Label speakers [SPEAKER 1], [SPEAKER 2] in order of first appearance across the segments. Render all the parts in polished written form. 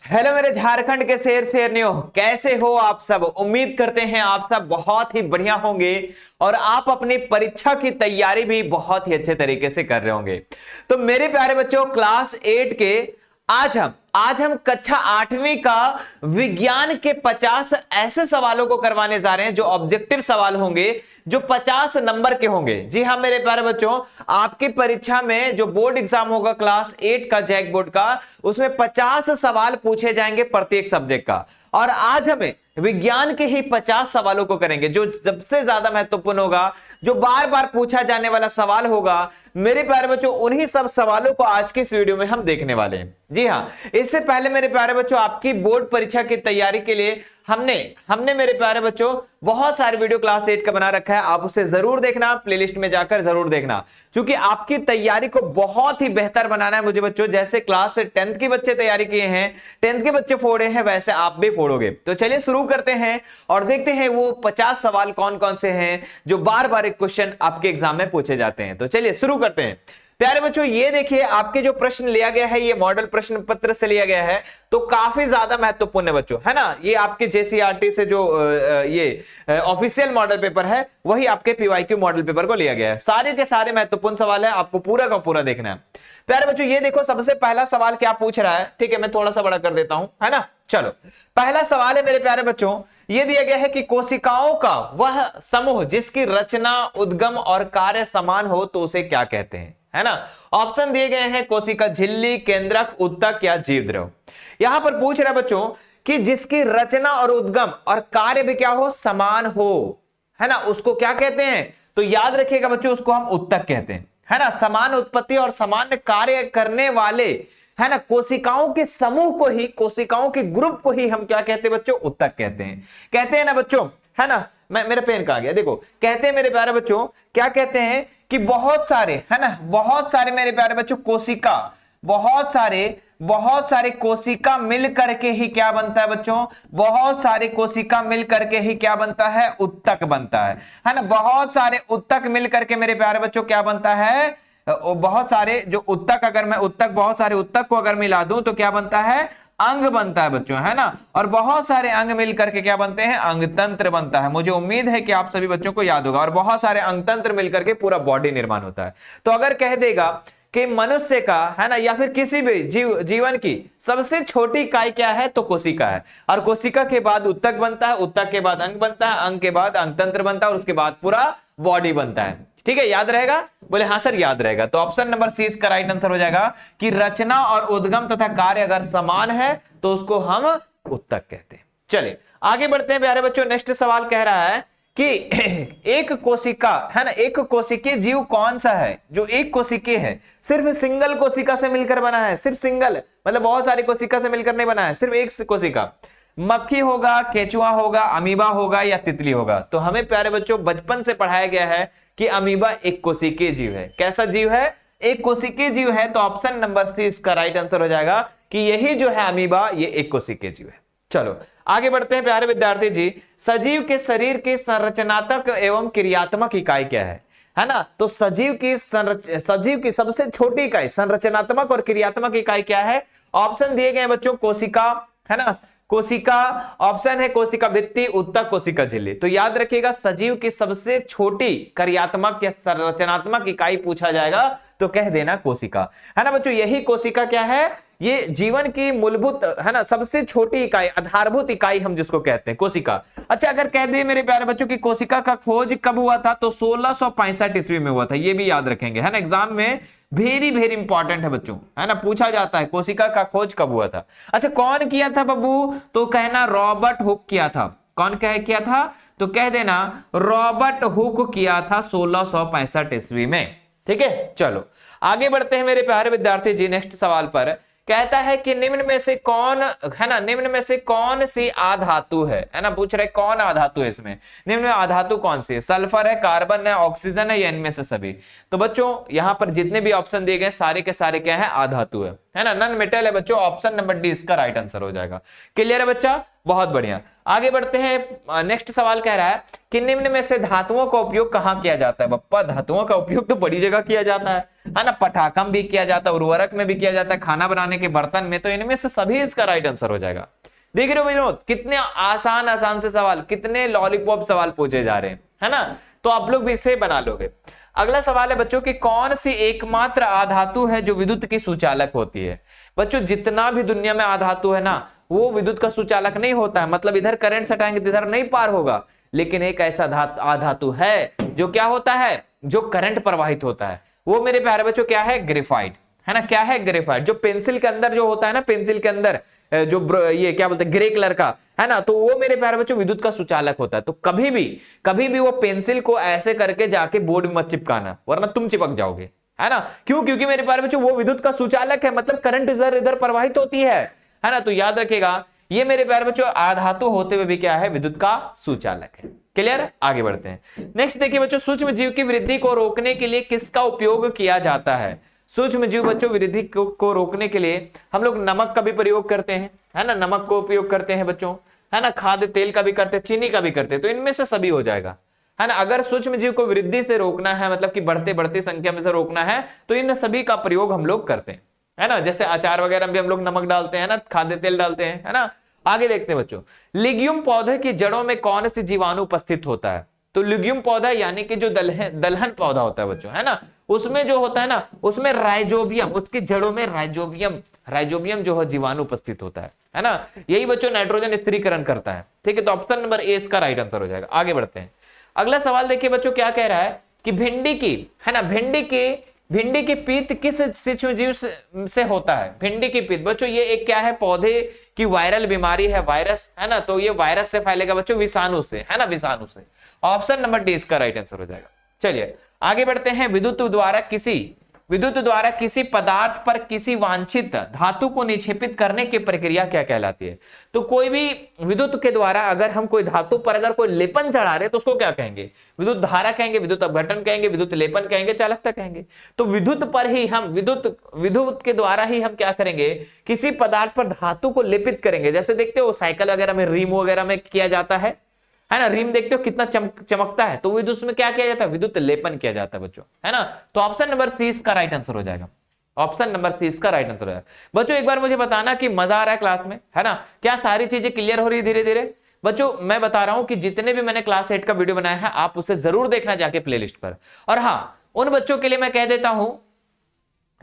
[SPEAKER 1] Hello मेरे झारखंड के शेर शेरनियों, कैसे हो आप सब। उम्मीद करते हैं आप सब बहुत ही बढ़िया होंगे और आप अपनी परीक्षा की तैयारी भी बहुत ही अच्छे तरीके से कर रहे होंगे। तो मेरे प्यारे बच्चों, क्लास 8 के आज हम कक्षा 8वीं का विज्ञान के 50 ऐसे सवालों को करवाने जा रहे हैं जो ऑब्जेक्टिव सवाल होंगे, जो 50 नंबर के होंगे। जी हाँ मेरे प्यारे बच्चों, आपकी परीक्षा में जो बोर्ड एग्जाम होगा क्लास 8 का, जैक बोर्ड का, उसमें 50 सवाल पूछे जाएंगे प्रत्येक सब्जेक्ट का। और आज हमें विज्ञान के ही 50 सवालों को करेंगे जो सबसे ज्यादा महत्वपूर्ण होगा, जो बार बार पूछा जाने वाला सवाल होगा। मेरे प्यारे बच्चों, उन्हीं सब सवालों को आज की इस वीडियो में हम देखने वाले हैं। जी हाँ, इससे पहले मेरे प्यारे बच्चों, आपकी बोर्ड परीक्षा की तैयारी के लिए हमने मेरे प्यारे बच्चों बहुत सारे वीडियो क्लास 8 का बना रखा है। आप उसे जरूर देखना, प्लेलिस्ट में जाकर जरूर देखना, क्योंकि आपकी तैयारी को बहुत ही बेहतर बनाना है मुझे बच्चों। जैसे क्लास 10th के बच्चे तैयारी किए हैं, 10th के बच्चे फोड़े हैं, वैसे आप भी फोड़ोगे। तो चलिए शुरू करते हैं और देखते हैं वो 50 सवाल कौन कौन से हैं जो बार बार एक क्वेश्चन आपके एग्जाम में पूछे जाते हैं। तो चलिए शुरू करते हैं। प्यारे बच्चों, ये देखिए आपके जो प्रश्न लिया गया है, ये मॉडल प्रश्न पत्र से लिया गया है, तो काफी ज्यादा महत्वपूर्ण है बच्चों, है ना। ये आपके जेसीईआरटी से जो ये ऑफिशियल मॉडल पेपर है, वही आपके पीवाईक्यू मॉडल पेपर को लिया गया है। सारे के सारे महत्वपूर्ण सवाल है, आपको पूरा का पूरा देखना है। प्यारे बच्चों, ये देखो सबसे पहला सवाल क्या पूछ रहा है। ठीक है, मैं थोड़ा सा बड़ा कर देता हूं, है ना। चलो, पहला सवाल है मेरे प्यारे बच्चों, ये दिया गया है कि कोशिकाओं का वह समूह जिसकी रचना, उद्गम और कार्य समान हो तो उसे क्या कहते हैं, है ना। ऑप्शन दिए गए हैं कोशिका झिल्ली, केंद्रक, उत्तक या जीवद्रव। यहां पर पूछ रहा है बच्चों कि जिसकी रचना और उद्गम और कार्य भी क्या हो, समान हो, है ना, उसको क्या कहते हैं। तो याद रखिएगा बच्चों, उसको हम उत्तक कहते हैं, है ना। समान उत्पत्ति और समान कार्य करने वाले, है ना, कोशिकाओं के समूह को ही, कोशिकाओं के ग्रुप को ही हम क्या कहते हैं बच्चों, उत्तक कहते हैं। कहते हैं ना बच्चों, है ना। मेरा पेन कहां गया, देखो। कहते हैं मेरे प्यारे बच्चों, क्या कहते हैं कि बहुत सारे, है ना, बहुत सारे मेरे प्यारे बच्चों कोशिका, बहुत सारे कोशिका मिल करके ही क्या बनता है बच्चों, बहुत सारे कोशिका मिल करके ही क्या बनता है, उत्तक बनता है ना। बहुत सारे उत्तक मिल करके मेरे प्यारे बच्चों क्या बनता है, बहुत सारे जो उत्तक, अगर मैं उत्तक, बहुत सारे उत्तक को अगर मिला दूं तो क्या बनता है, अंग बनता है बच्चों, है ना। और बहुत सारे अंग मिल करके क्या बनते हैं, अंगतंत्र बनता है। मुझे उम्मीद है कि आप सभी बच्चों को याद होगा। और बहुत सारे अंगतंत्र मिलकर के पूरा बॉडी निर्माण होता है। तो अगर कह देगा कि मनुष्य का, है ना, या फिर किसी भी जीवन की सबसे छोटी इकाई क्या है, तो कोशिका है। और कोशिका के बाद उत्तक बनता है, उत्तक के बाद अंग बनता है, अंग के बाद अंगतंत्र बनता है, और उसके बाद पूरा बॉडी बनता है। ठीक है, याद रहेगा। बोले हाँ सर याद रहेगा। तो ऑप्शन नंबर सी इसका राइट आंसर हो जाएगा कि रचना और उद्गम तथा कार्य अगर समान है तो उसको हम उत्तक कहते हैं। चलिए आगे बढ़ते हैं प्यारे बच्चों। नेक्स्ट सवाल कह रहा है कि एक कोशिका, है ना, एक कोशिकीय जीव कौन सा है जो एक कोशिकीय है, सिर्फ सिंगल कोशिका से मिलकर बना है। सिर्फ सिंगल मतलब बहुत सारी कोशिका से मिलकर नहीं बना है, सिर्फ एक कोशिका। मक्खी होगा, केचुआ होगा, अमीबा होगा या तितली होगा। तो हमें प्यारे बच्चों बचपन से पढ़ाया गया है कि अमीबा एक कोशिकीय जीव है। कैसा जीव है, एक कोशिकीय जीव है। तो ऑप्शन नंबर सी इसका राइट आंसर हो जाएगा कि यही जो है अमीबा, ये एक कोशिकीय जीव है। चलो आगे बढ़ते हैं प्यारे विद्यार्थी जी। सजीव के शरीर की संरचनात्मक एवं क्रियात्मक इकाई क्या है ना। तो सजीव की सबसे छोटी इकाई, संरचनात्मक और क्रियात्मक इकाई क्या है। ऑप्शन दिए गए बच्चों, कोशिका, है ना, कोशिका। ऑप्शन है कोशिका भित्ति, उत्तक, कोशिका झिल्ली। तो याद रखिएगा, सजीव की सबसे छोटी कार्यात्मक या संरचनात्मक इकाई पूछा जाएगा तो कह देना कोशिका, है ना बच्चों। यही कोशिका क्या है, ये जीवन की मूलभूत, है ना, सबसे छोटी इकाई, आधारभूत इकाई हम जिसको कहते हैं, कोशिका। अच्छा, अगर कह दिए मेरे प्यारे बच्चों कि कोशिका का खोज कब हुआ था, तो 1665 ईस्वी में हुआ था। ये भी याद रखेंगे, है ना, एग्जाम में वेरी वेरी इंपॉर्टेंट है बच्चों, है ना, पूछा जाता है कोशिका का खोज कब हुआ था। अच्छा, कौन किया था बब्बू, तो कहना रॉबर्ट हुक किया था। कौन किया था, तो कह देना रॉबर्ट हुक किया था 1665 ईस्वी में। ठीक है, चलो आगे बढ़ते हैं मेरे प्यारे विद्यार्थी जी। नेक्स्ट सवाल पर कहता है कि निम्न में से कौन, है ना, निम्न में से कौन सी आधातु है ना, पूछ रहे कौन आधातु है इसमें। निम्न में आधातु कौन सी है, सल्फर है, कार्बन है, ऑक्सीजन है या इनमें से सभी। तो बच्चों यहां पर जितने भी ऑप्शन दिए गए सारे के सारे क्या है, आधातु है ना, नॉन मेटल है बच्चों। ऑप्शन नंबर डी इसका राइट आंसर हो जाएगा। क्लियर है बच्चा, बहुत बढ़िया। आगे बढ़ते हैं, नेक्स्ट सवाल कह रहा है कि निम्न में से धातुओं का उपयोग कहाँ किया जाता है? बप्पा धातुओं का उपयोग तो बड़ी जगह किया जाता है ना, पटाखम भी किया जाता है, उर्वरक में भी किया जाता है, खाना बनाने के बर्तन में, तो इनमें से सभी इसका राइट आंसर हो जाएगा। देख रहे हो विनोद, कितने आसान आसान से सवाल, कितने लॉलीपॉप सवाल पूछे जा रहे हैं, है ना, तो आप लोग भी इसे बना लोगे। अगला सवाल है बच्चों कि कौन सी एकमात्र आधातु है जो विद्युत की सुचालक होती है? बच्चों जितना भी दुनिया में आधातु है ना, वो विद्युत का सुचालक नहीं होता है, मतलब इधर करंट सटाएंगे तो इधर नहीं पार होगा, लेकिन एक ऐसा आधातु है जो क्या होता है, जो करंट प्रवाहित होता है, वो मेरे प्यारे बच्चों क्या है? ग्रेफाइट, है ना, क्या है? ग्रेफाइट। जो पेंसिल के अंदर जो होता है ना, पेंसिल के अंदर जो ये क्या बोलते हैं, ग्रे कलर का, है ना, तो वो मेरे प्यारे बच्चों विद्युत का सुचालक होता है। तो कभी भी वो पेंसिल को ऐसे करके जाके बोर्ड में मत चिपकाना, वरना तुम चिपक जाओगे, है ना। क्यों? क्योंकि मेरे प्यारे बच्चों वो विद्युत का सुचालक है, मतलब करंट इधर इधर प्रवाहित होती है ना। तो याद रखेगा, ये मेरे प्यारे बच्चों आधातु होते हुए भी क्या है? विद्युत का सुचालक है। क्लियर? आगे बढ़ते हैं। नेक्स्ट देखिए बच्चों, सूक्ष्म जीव की वृद्धि को रोकने के लिए किसका उपयोग किया जाता है? सूक्ष्म जीव बच्चों वृद्धि को रोकने के लिए हम लोग नमक का भी प्रयोग करते हैं, है ना, नमक को उपयोग करते हैं बच्चों, है ना, खाद्य तेल का भी करते हैं, चीनी का भी करते हैं, तो इनमें से सभी हो जाएगा, है ना। अगर सूक्ष्म जीव को वृद्धि से रोकना है, मतलब कि बढ़ते बढ़ती संख्या में से रोकना है, तो इन सभी का प्रयोग हम लोग करते हैं, है ना। जैसे अचार वगैरह में भी हम लोग नमक डालते हैं ना, खाद्य तेल डालते हैं, है ना। आगे देखते हैं बच्चों, लिग्यूम पौधे की जड़ों में कौन सी जीवाणु उपस्थित होता है? तो लिग्यूम पौधा यानी कि जो दलहन पौधा होता है बच्चों, है ना, उसमें जो होता है ना, उसमें राइजोबियम, उसकी जड़ों में राइजोबियम जो है जीवाणु उपस्थित होता है ना। यही बच्चों नाइट्रोजन स्थिरीकरण करता है। ठीक है, तो ऑप्शन नंबर ए इसका राइट आंसर हो जाएगा। आगे बढ़ते हैं। अगला सवाल देखिए बच्चों, क्या कह रहा है कि भिंडी की, है ना, भिंडी की पीत किस सूक्ष्म जीव से होता है? भिंडी की पीत बच्चों ये एक क्या है? पौधे की वायरल बीमारी है, वायरस, है ना, तो ये वायरस से फैलेगा बच्चों, विषाणु से, है ना, विषाणु से। ऑप्शन नंबर डी इसका राइट आंसर हो जाएगा। चलिए आगे बढ़ते हैं। विद्युत द्वारा किसी पदार्थ पर किसी वांछित धातु को निक्षेपित करने की प्रक्रिया क्या कहलाती है? तो कोई भी विद्युत के द्वारा अगर हम कोई धातु पर अगर कोई लेपन चढ़ा रहे तो उसको क्या कहेंगे? विद्युत धारा कहेंगे, विद्युत अपघटन कहेंगे, विद्युत लेपन कहेंगे, चालकता कहेंगे। तो विद्युत पर ही हम विद्युत के द्वारा ही हम क्या करेंगे? किसी पदार्थ पर धातु को लेपित करेंगे। जैसे देखते हो साइकिल वगैरह में, रिम वगैरह में किया जाता है ना, रिम देखते हो कितना चमकता है, तो विद्युत में क्या किया जाता है? विद्युत लेपन किया जाता है बच्चों, है ना। तो ऑप्शन नंबर सी इसका राइट आंसर हो जाएगा। ऑप्शन नंबर सी इसका राइट आंसर हो जाएगा। बच्चों एक बार मुझे बताना कि मजा आ रहा है क्लास में, है ना, क्या सारी चीजें क्लियर हो रही है धीरे धीरे? बच्चों मैं बता रहा हूं कि जितने भी मैंने क्लास 8 का वीडियो बनाया है, आप उसे जरूर देखना जाके प्लेलिस्ट पर। और हाँ, उन बच्चों के लिए मैं कह देता हूं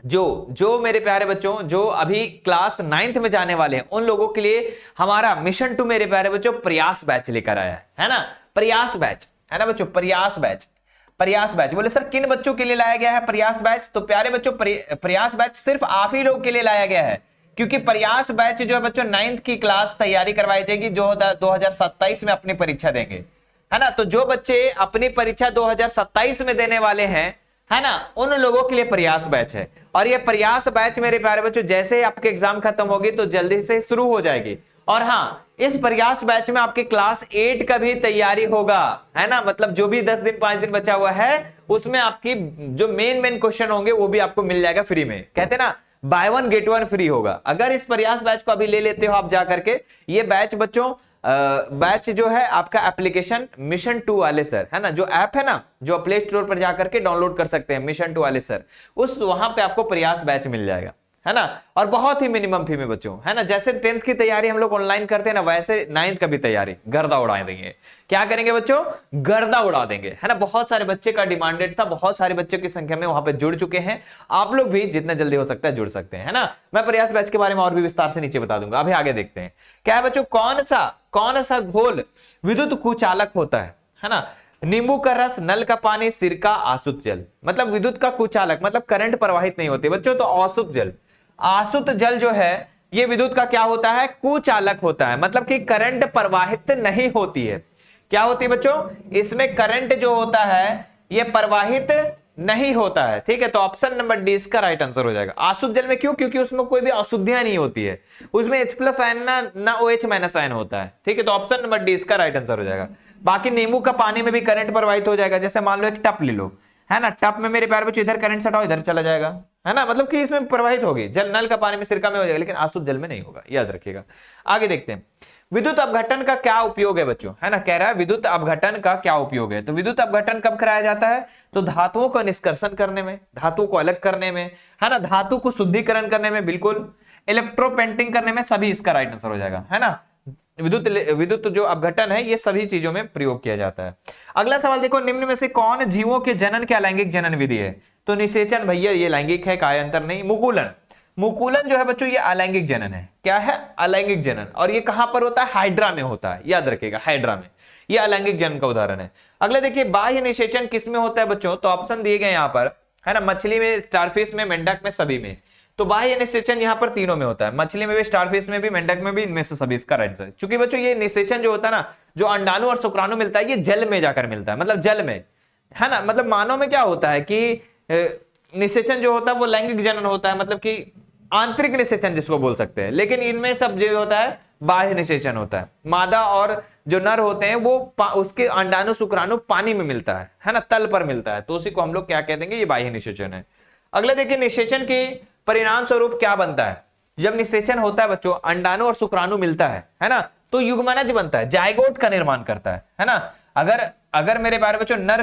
[SPEAKER 1] जो मेरे प्यारे बच्चों जो अभी क्लास 9th में जाने वाले हैं, उन लोगों के लिए हमारा मिशन टू मेरे प्यारे बच्चों प्रयास बैच लेकर आया है ना। प्रयास बैच, है ना बच्चों, प्रयास बैच। बोले सर किन बच्चों के लिए लाया गया है प्रयास बैच? तो प्यारे बच्चों प्रयास बैच सिर्फ आप ही लोग के लिए लाया गया है, क्योंकि प्रयास बैच जो है बच्चों 9th की क्लास तैयारी करवाई जाएगी, जो 2027 में अपनी परीक्षा देंगे, है ना। तो जो बच्चे अपनी परीक्षा 2027 में देने वाले हैं, है ना, उन लोगों के लिए प्रयास बैच है। और ये प्रयास बैच मेरे प्यारे बच्चों जैसे आपके एग्जाम खत्म होगी तो जल्दी से शुरू हो जाएगी। और हाँ, इस प्रयास बैच में आपके क्लास 8 का भी तैयारी होगा, है ना, मतलब जो भी 10 दिन 5 दिन बचा हुआ है, उसमें आपकी जो मेन क्वेश्चन होंगे वो भी आपको मिल जाएगा फ्री में। कहते ना बाय 1 गेट 1 फ्री होगा। अगर इस प्रयास बैच को अभी ले लेते हो आप जा करके, ये बैच बच्चों बैच जो है आपका एप्लीकेशन मिशन 2 वाले सर, है ना, जो ऐप है ना, जो प्ले स्टोर पर जाकर के डाउनलोड कर सकते हैं, मिशन 2 वाले सर, उस वहां पे आपको प्रयास बैच मिल जाएगा, है ना। और बहुत ही मिनिमम फी में बच्चों, है ना, जैसे 10th की तैयारी हम लोग ऑनलाइन करते हैं ना, वैसे 9th का भी तैयारी गर्दा उड़ा देंगे। क्या करेंगे बच्चों? गर्दा उड़ा देंगे, है ना। बहुत सारे बच्चे का डिमांडेड था, बहुत सारे बच्चों की संख्या में वहां पे जुड़ चुके हैं। आप लोग भी जितना जल्दी हो सकता है जुड़ सकते हैं, है ना। मैं प्रयास बैच के बारे में और भी विस्तार से नीचे बता दूंगा। अभी आगे देखते हैं क्या है बच्चों, कौन सा घोल विद्युत कुचालक होता है ना। नींबू का रस, नल का पानी, सिरका, आसुत जल। मतलब विद्युत का कुचालक मतलब करंट प्रवाहित नहीं होती बच्चों, तो आसुत जल जो है ये विद्युत का क्या होता है? कुचालक होता है, मतलब कि करंट प्रवाहित नहीं होती है। क्या होती है बच्चों? इसमें करंट जो होता है ये प्रवाहित नहीं होता है। ठीक है, तो ऑप्शन नंबर डी इसका राइट आंसर हो जाएगा। आसुत जल में क्यों? क्योंकि उसमें कोई भी अशुद्धियां नहीं होती है, उसमें H+ आयन ना OH- आयन होता है। ठीक है, तो ऑप्शन नंबर डी इसका राइट आंसर हो जाएगा। बाकी नींबू का पानी में भी करंट प्रवाहित हो जाएगा। जैसे मान लो एक टप ले लो, है ना, टप में मेरे प्यारे बच्चों इधर करंट सटाओ इधर चला जाएगा, है ना, मतलब कि इसमें प्रवाहित होगी। जल नल का पानी में सिरका में हो जाएगा, लेकिन आसुत जल में नहीं होगा, याद रखिएगा। आगे देखते हैं। विद्युत अपघटन का क्या उपयोग है बच्चों, है ना, कह रहा है विद्युत अपघटन का क्या उपयोग है। तो विद्युत अपघटन कब कराया जाता है, तो धातुओं का निष्कर्षण करने में, धातु को अलग करने में, है ना, धातु को शुद्धिकरण करने में, बिल्कुल, इलेक्ट्रोपेंटिंग करने में, सभी इसका राइट आंसर हो जाएगा, है ना। विद्युत जो अपघटन है ये सभी चीजों में प्रयोग किया जाता है। अगला सवाल देखो, निम्न में से कौन जीवों के जनन के अलैंगिक जनन विधि है। तो निषेचन भैया ये लैंगिक है, काय अंतर नहीं। मुकुलन, मुकुलन जो है बच्चों ये अलैंगिक जनन है। क्या है, अलैंगिक जनन। और ये कहां पर होता है, हाइड्रा में होता है, याद रखिएगा, हाइड्रा में। ये अलैंगिक जनन का उदाहरण है। अगले देखिए, बाह्य निषेचन किस में होता है बच्चों, तो ऑप्शन दिए गए यहां पर, है ना, मछली में, स्टारफिश में, मेंढक में, सभी में। तो बाह्य निषेचन यहाँ पर तीनों में होता है, मछली में भी, स्टारफिश में भी, मेंढक में भी, इनमें से सभी इसका राइट आंसर। क्योंकि बच्चों ये निषेचन जो होता है ना, जो अंडाणु और शुक्राणु मिलता है, ये जल में जाकर मिलता है, मतलब जल में, है ना। मतलब मानव में क्या होता है कि निषेचन जो होता है वो लैंगिक जनन होता है, मतलब कि आंतरिक निषेचन जिसको बोल सकते हैं। लेकिन इनमें सब जो होता है बाह्य निषेचन होता है। मादा और जो नर होते हैं वो उसके अंडाणु शुक्राणु पानी में मिलता है ना, तल पर मिलता है, तो उसी को हम लोग क्या कह देंगे, ये बाह्य निषेचन है। अगले देखिए, निषेचन के परिणाम स्वरूप क्या बनता है। जब निषेचन होता है बच्चों, अंडाणु और शुक्राणु मिलता है ना, तो युग्मनज बनता है, जायगोट का निर्माण करता है ना। अगर मेरे प्यारे बच्चों नर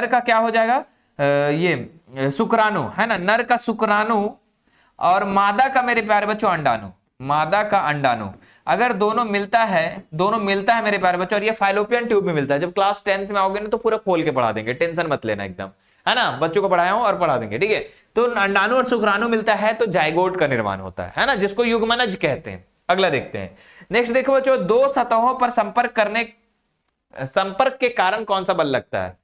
[SPEAKER 1] का क्या हो जाएगा, ये शुक्राणु, है ना, नर का शुक्राणु और मादा का मेरे प्यारे बच्चों अंडाणु, मादा का अंडाणु, अगर दोनों मिलता है मेरे प्यारे बच्चों, और ये फाइलोपियन ट्यूब में मिलता है। जब क्लास 10th में आओगे ना तो पूरा खोल के पढ़ा देंगे, टेंशन मत लेना एकदम, है ना, बच्चों को पढ़ाया हूं और पढ़ा देंगे, ठीक है। तो अंडाणु और शुक्राणु मिलता है तो जायगोट का निर्माण होता है ना, जिसको युग्मनज कहते हैं। अगला देखते हैं, नेक्स्ट देखो बच्चों, दो सतहों पर संपर्क के कारण कौन सा बल लगता है।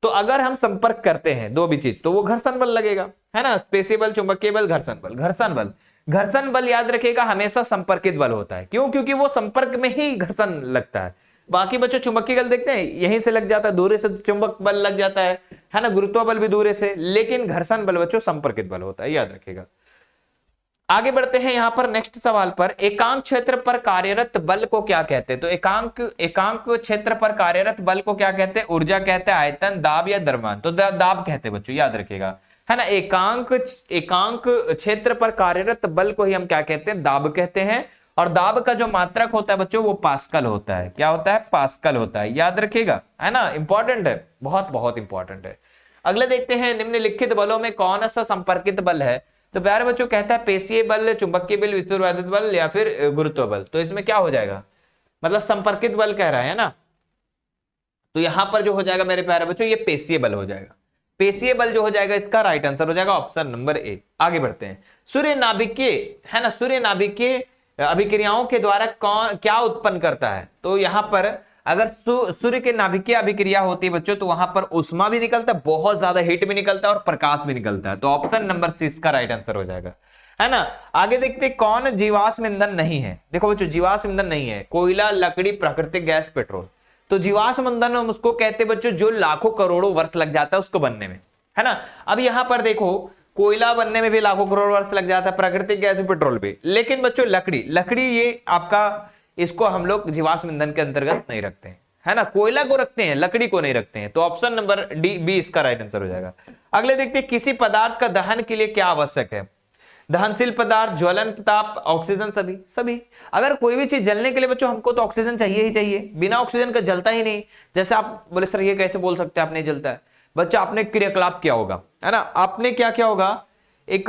[SPEAKER 1] तो अगर हम संपर्क करते हैं दो भी चीज, तो वो घर्षण बल लगेगा, है ना, पेशीय बल, चुंबकीय बल, घर्षण बल याद रखिएगा हमेशा संपर्कित बल होता है। क्यों, क्योंकि वो संपर्क में ही घर्षण लगता है। बाकी बच्चों चुंबकीय बल देखते हैं यहीं से लग जाता है, दूर से चुंबक बल लग जाता है ना, गुरुत्व बल भी दूर से, लेकिन घर्षण बल बच्चों संपर्कित बल होता है, याद रखिएगा। आगे बढ़ते हैं यहां पर नेक्स्ट सवाल पर, एकांक क्षेत्र पर कार्यरत बल को क्या कहते हैं। तो एकांक क्षेत्र पर कार्यरत बल को क्या कहते हैं, ऊर्जा कहते हैं, आयतन, दाब या द्रव्यमान। तो दाब कहते हैं बच्चों, याद रखिएगा, है ना। एकांक क्षेत्र पर कार्यरत बल को ही हम क्या कहते हैं, दाब कहते हैं। और दाब का जो मात्रक होता है बच्चों वो पास्कल होता है। क्या होता है, पास्कल होता है, याद रखिएगा, है ना, इंपॉर्टेंट है, बहुत बहुत इंपॉर्टेंट है। अगले देखते हैं, निम्नलिखित बलों में कौन सा संपर्कित बल है। तो प्यारे बच्चों कहता है पेशीय बल, चुंबकीय बल, विद्युत बल या फिर गुरुत्व बल। तो इसमें क्या हो जाएगा, मतलब संपर्कित बल कह रहा है ना, तो यहां पर जो हो जाएगा मेरे प्यारे बच्चों, ये पेशीय बल हो जाएगा। पेशीय बल जो हो जाएगा इसका राइट आंसर हो जाएगा ऑप्शन नंबर ए। आगे बढ़ते हैं, सूर्य नाभिकीय, है ना, सूर्य नाभिकीय अभिक्रियाओं के द्वारा क्या उत्पन्न करता है। तो यहां पर अगर सूर्य के नाभिकीय अभिक्रिया होती है बच्चों, तो वहां पर उष्मा भी निकलता है, बहुत ज्यादा हीट भी निकलता है और प्रकाश भी निकलता है। तो ऑप्शन नंबर सी इसका राइट आंसर हो जाएगा, है ना। आगे देखते हैं, कौन जीवाश्म ईंधन नहीं है। देखो बच्चों, जीवाश्म ईंधन नहीं है, कोयला, लकड़ी, प्राकृतिक गैस, पेट्रोल। तो जीवाश्म ईंधन हम उसको कहते हैं बच्चों जो लाखों करोड़ों वर्ष लग जाता है उसको बनने में, है ना। अब यहां पर देखो, कोयला बनने में भी लाखों करोड़ वर्ष लग जाता है, प्राकृतिक गैस, पेट्रोल भी। लेकिन बच्चों लकड़ी ये आपका, इसको हम लोग जीवाश्म ईंधन के अंतर्गत नहीं रखते हैं, है ना। कोयला को रखते हैं, लकड़ी को नहीं रखते हैं। तो ऑप्शन नंबर डी बी इसका राइट आंसर हो जाएगा। अगले देखते हैं, किसी पदार्थ का दहन के लिए क्या आवश्यक है। दहनशील पदार्थ, ज्वलन ताप, ऑक्सीजन, सभी। अगर कोई भी चीज जलने के लिए बच्चों हमको तो ऑक्सीजन चाहिए ही चाहिए, बिना ऑक्सीजन का जलता ही नहीं। जैसे आप बोले सर ये कैसे बोल सकते हैं आप नहीं जलता है। बच्चा आपने क्रियाकलाप किया होगा, है ना, आपने क्या किया होगा, एक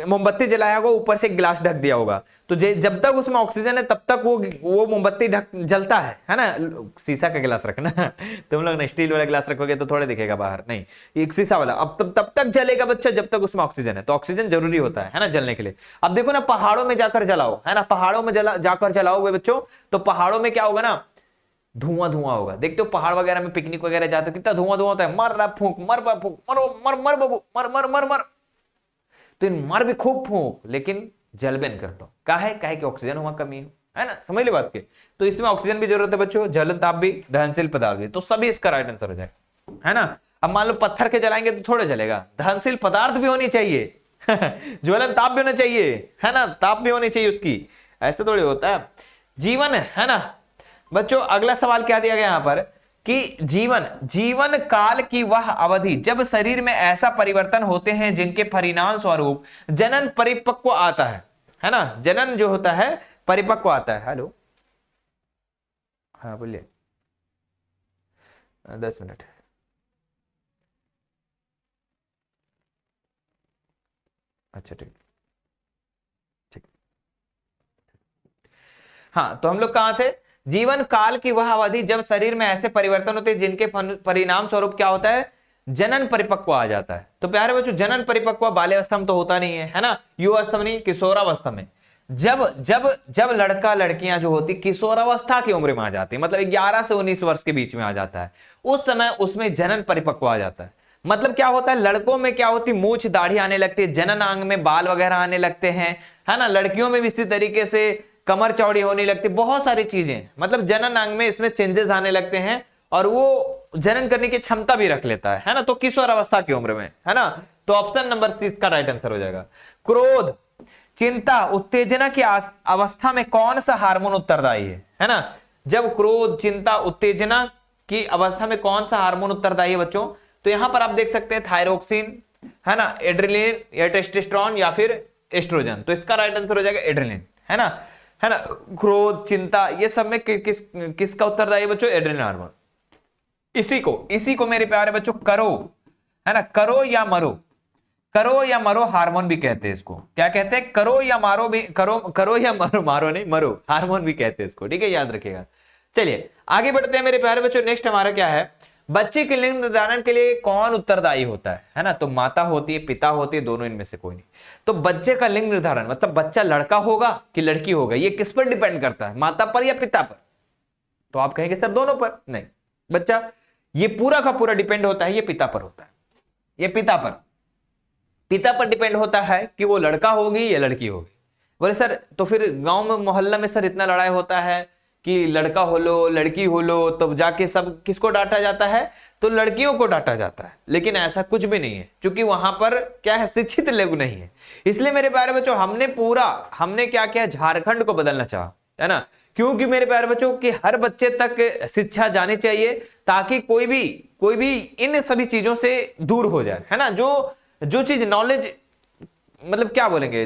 [SPEAKER 1] मोमबत्ती जलाया होगा, ऊपर से गिलास ढक दिया होगा, तो जब तक उसमें ऑक्सीजन है तब तक वो मोमबत्ती जलता है ना। शीशा का गिलास रखना तुम लोग ना स्टील वाला गिलास रखोगे तो थोड़ा दिखेगा बाहर, नहीं एक शीशा वाला। अब तब तक जलेगा बच्चा जब तक उसमें ऑक्सीजन है। तो ऑक्सीजन जरूरी होता है ना जलने के लिए। अब देखो ना, पहाड़ों में जाकर जलाओ, है ना, पहाड़ों में जाकर जलाओगे बच्चों, तो पहाड़ों में क्या होगा ना, धुआं होगा। देखते हो पहाड़ वगैरह में पिकनिक वगैरह जाते हो, कितना धुआं होता है, मर रहा फूंक, मर फूंक, मर मर बाबू, मर मर मर मर। तो मर भी खूब फूंक, लेकिन जल भी नहीं करता। काहे कि ऑक्सीजन वहां कमी है ना, समझ ले बात के। तो इसमें ऑक्सीजन भी जरूरत है बच्चों, जलन ताप भी, दहनशील पदार्थ भी। तो सभी इसका राइट आंसर हो जाएगा, है ना। अब मान लो पत्थर के जलाएंगे तो थोड़ा जलेगा, दहनशील पदार्थ भी होनी चाहिए ज्वलन ताप भी होना चाहिए, है ना, ताप भी होनी चाहिए उसकी, ऐसे थोड़ी होता है। जीवन है ना बच्चों। अगला सवाल क्या दिया गया यहां पर कि जीवन काल की वह अवधि जब शरीर में ऐसा परिवर्तन होते हैं जिनके परिणाम स्वरूप जनन परिपक्व आता है ना। जनन जो होता है परिपक्व आता है। हेलो, हाँ बोलिए। 10 मिनट। अच्छा ठीक ठीक। हाँ, तो हम लोग कहाँ थे? जीवन काल की वह अवधि जब शरीर में ऐसे परिवर्तन होते हैं जिनके परिणाम स्वरूप क्या होता है? जनन परिपक्व आ जाता है। तो प्यारे बच्चों, जनन परिपक्व बाल्यावस्था में तो होता नहीं है, है ना, युवावस्था में नहीं, किशोरावस्था में। जब जब जब लड़का लड़कियां जो होती किशोरावस्था की उम्र में आ जाती है, मतलब 11 से 19 वर्ष के बीच में आ जाता है, उस समय उसमें जनन परिपक्व आ जाता है। मतलब क्या होता है, लड़कों में क्या होती, मूछ दाढ़ी आने लगती है, जनन अंग में बाल वगैरह आने लगते हैं, है ना। लड़कियों में भी इसी तरीके से कमर चौड़ी होने लगती, बहुत सारी चीजें, मतलब जनन अंग में इसमें चेंजेस आने लगते हैं, और वो जनन करने की क्षमता भी रख लेता है ना। तो किशोर अवस्था की उम्र में, है ना। तो ऑप्शन नंबर सी इसका राइट आंसर हो जाएगा। क्रोध, चिंता, उत्तेजना की अवस्था में कौन सा हार्मोन उत्तरदायी है ना। जब क्रोध, चिंता, उत्तेजना की अवस्था में कौन सा हार्मोन उत्तरदायी है बच्चों? तो यहां पर आप देख सकते हैं थायरोक्सिन, है ना, एड्रेनलिन या टेस्टोस्टेरोन या फिर एस्ट्रोजन। तो इसका राइट आंसर हो जाएगा एड्रेनलिन, है ना, है ना। क्रोध, चिंता, ये सब में किसका उत्तरदायी है बच्चों? Adrenaline hormone. इसी को मेरे प्यारे बच्चों करो, है ना, करो या मरो, करो या मरो हार्मोन भी कहते हैं इसको। क्या कहते हैं? करो या मारो भी, करो या मरो, मारो नहीं मरो, हार्मोन भी कहते हैं इसको, ठीक है, याद रखिएगा। चलिए आगे बढ़ते हैं मेरे प्यारे बच्चों। नेक्स्ट हमारा क्या है? बच्चे के लिंग निर्धारण के लिए कौन उत्तरदायी होता है ना। तो माता होती है, पिता होती है, दोनों इनमें से कोई नहीं। तो बच्चे का लिंग निर्धारण मतलब बच्चा लड़का होगा कि लड़की होगा, ये किस पर डिपेंड करता है? माता पर या पिता पर? तो आप कहेंगे सर दोनों पर। नहीं बच्चा, ये पूरा का पूरा डिपेंड होता है, ये पिता पर होता है, ये पिता पर डिपेंड होता है कि वो लड़का होगी या लड़की होगी। बोले सर तो फिर गांव में मोहल्ला में सर इतना लड़ाई होता है कि लड़का हो लो लड़की हो लो, तो जाके सब किसको डांटा जाता है? तो लड़कियों को डांटा जाता है। लेकिन ऐसा कुछ भी नहीं है, क्योंकि वहां पर क्या है, शिक्षित लोग नहीं है। इसलिए मेरे प्यारे बच्चों हमने क्या किया, झारखंड को बदलना चाहा, है ना। क्योंकि मेरे प्यारे बच्चों कि हर बच्चे तक शिक्षा जानी चाहिए, ताकि कोई भी इन सभी चीजों से दूर हो जाए, है ना। जो चीज नॉलेज, मतलब क्या बोलेंगे,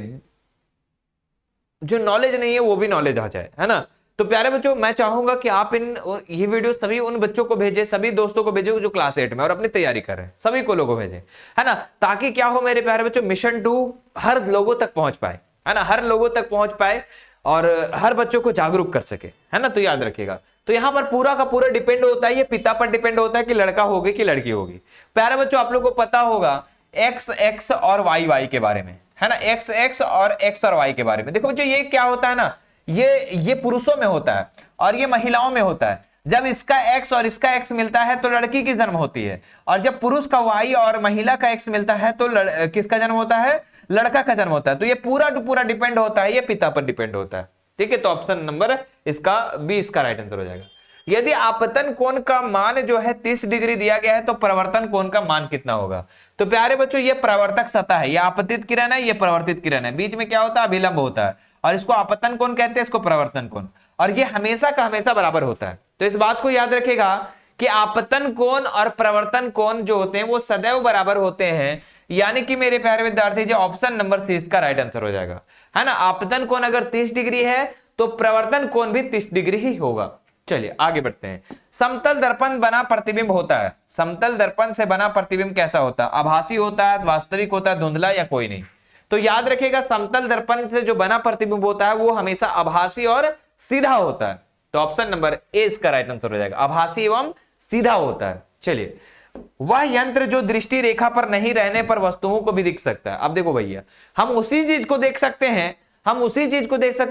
[SPEAKER 1] जो नॉलेज नहीं है वो भी नॉलेज आ जाए, है ना। तो प्यारे बच्चों, मैं चाहूंगा कि आप ये वीडियो सभी उन बच्चों को भेजें, सभी दोस्तों को भेजें जो क्लास 8 में और अपनी तैयारी कर रहे हैं, सभी को लोगों को भेजें, है ना। ताकि क्या हो मेरे प्यारे बच्चों, मिशन 2 हर लोगों तक पहुंच पाए, है ना, हर लोगों तक पहुंच पाए और हर बच्चों को जागरूक कर सके, है ना। तो याद रखिएगा। तो यहां पर पूरा का पूरा डिपेंड होता है, ये पिता पर डिपेंड होता है कि लड़का होगी कि लड़की होगी। प्यारे बच्चों, आप लोग को पता होगा एक्स और वाई के बारे में, है ना, एक्स और वाई के बारे में। देखो बच्चों, ये क्या होता है ना, ये पुरुषों में होता है और ये महिलाओं में होता है। जब इसका एक्स और इसका एक्स मिलता है तो लड़की की जन्म होती है, और जब पुरुष का वाई और महिला का एक्स मिलता है तो किसका जन्म होता है? लड़का का जन्म होता है। तो ये पूरा डिपेंड होता है, ये पिता पर डिपेंड होता है, ठीक है। तो ऑप्शन नंबर इसका बी इसका राइट आंसर हो जाएगा। यदि आपतन कोण का मान जो है 30 डिग्री दिया गया है तो प्रवर्तन कोण का मान कितना होगा? तो प्यारे बच्चों, ये प्रवर्तक सतह है, ये आपतित किरण है, ये प्रवर्तित किरण है, बीच में क्या होता है? अभिलंब होता है, और इसको आपतन कोण कहते हैं, इसको प्रवर्तन कोण, और ये हमेशा का हमेशा बराबर होता है। तो इस बात को याद रखेगा कि आपतन कोण और प्रवर्तन कोण जो होते हैं वो सदैव बराबर होते हैं। यानी कि मेरे प्यारे विद्यार्थी, जो ऑप्शन नंबर सी इसका राइट आंसर हो जाएगा, है ना। आपतन कोण अगर 30 डिग्री है तो प्रवर्तन कोण भी 30 डिग्री ही होगा। चलिए आगे बढ़ते हैं। समतल दर्पण बना प्रतिबिंब होता है, समतल दर्पण से बना प्रतिबिंब कैसा होता है? आभासी होता है, वास्तविक होता है, धुंधला, या कोई नहीं? तो याद रखिएगा, समतल दर्पण से जो बना प्रतिबिंब होता है वो हमेशा आभासी और सीधा होता है। तो ऑप्शन नंबर ए इसका राइट आंसर हो जाएगा, आभासी एवं सीधा होता है। चलिए, वह यंत्र जो दृष्टि रेखा पर नहीं रहने पर वस्तुओं को भी दिख सकता है। अब देखो भैया, हम उसी चीज को देख सकते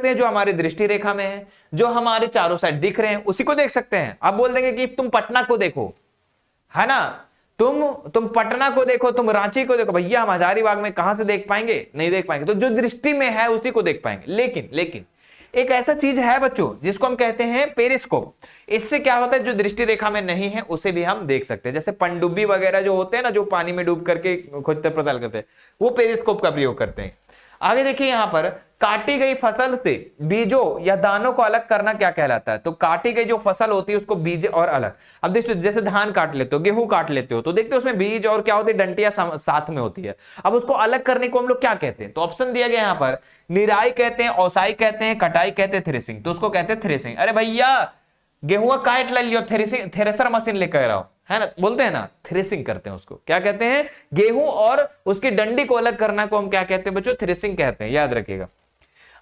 [SPEAKER 1] हैं जो हमारी दृष्टि रेखा में है, जो हमारे चारों साइड दिख रहे हैं, उसी को देख सकते हैं। अब बोल देंगे कि तुम पटना को देखो, है ना, तुम पटना को देखो, तुम रांची को देखो। भैया हम हजारीबाग में कहां से देख पाएंगे? नहीं देख पाएंगे। तो जो दृष्टि में है उसी को देख पाएंगे। लेकिन एक ऐसा चीज है बच्चों जिसको हम कहते हैं पेरिस्कोप। इससे क्या होता है, जो दृष्टि रेखा में नहीं है उसे भी हम देख सकते हैं। जैसे पनडुब्बी वगैरह जो होते हैं ना, जो पानी में डूब करके खोजते पता करते हैं, वो पेरिस्कोप का प्रयोग करते हैं। आगे देखिए यहां पर काटी गई फसल से बीजों या दानों को अलग करना क्या कहलाता है? तो काटी गई जो फसल होती है उसको बीज और अलग। अब देखिए जैसे धान काट लेते हो, गेहूं काट लेते हो, तो देखते हो उसमें बीज और क्या होती है, डंटियां साथ में होती है। अब उसको अलग करने को हम लोग क्या कहते हैं? तो ऑप्शन दिया गया यहाँ पर, निराई कहते हैं, औसाई कहते हैं, कटाई कहते हैं, थ्रेसिंग। तो उसको कहते हैं थ्रेसिंग। अरे भैया गेहूं काट लियो, थ्रेसर मशीन लेकर आओ, है ना, बोलते हैं ना, थ्रेसिंग करते हैं उसको। क्या कहते हैं? गेहूं और उसकी डंडी को अलग करना को हम क्या कहते हैं बच्चों? थ्रेसिंग कहते हैं, याद रखिएगा।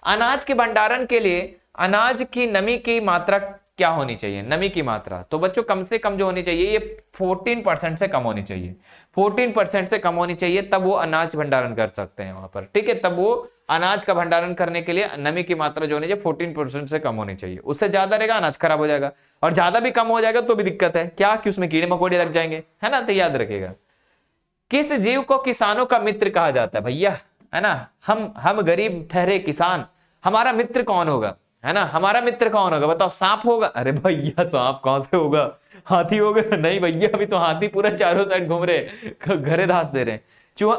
[SPEAKER 1] अनाज के भंडारण के लिए अनाज की नमी की मात्रा क्या होनी चाहिए? नमी की मात्रा तो बच्चों कम से कम जो होनी चाहिए ये 14% से कम होनी चाहिए। 14% से कम होनी चाहिए, तब वो अनाज भंडारण कर सकते हैं वहां पर, ठीक है। तब वो अनाज का भंडारण करने के लिए नमी की मात्रा जो होनी चाहिए 14% से कम होनी चाहिए। उससे ज्यादा रहेगा अनाज खराब हो जाएगा, और ज्यादा भी कम हो जाएगा तो भी दिक्कत है, क्या कि उसमें कीड़े मकोड़े लग जाएंगे, है ना। तो याद रखिएगा। किस जीव को किसानों का मित्र कहा जाता है भैया? है ना, हम गरीब ठहरे किसान, हमारा मित्र कौन होगा? है ना, हमारा मित्र कौन होगा बताओ? सांप होगा? अरे भैया सांप कौन से होगा? हाथी होगा? नहीं भैया, अभी तो हाथी पूरा चारों साइड घूम रहे, घरे धास दे रहे। चूहा,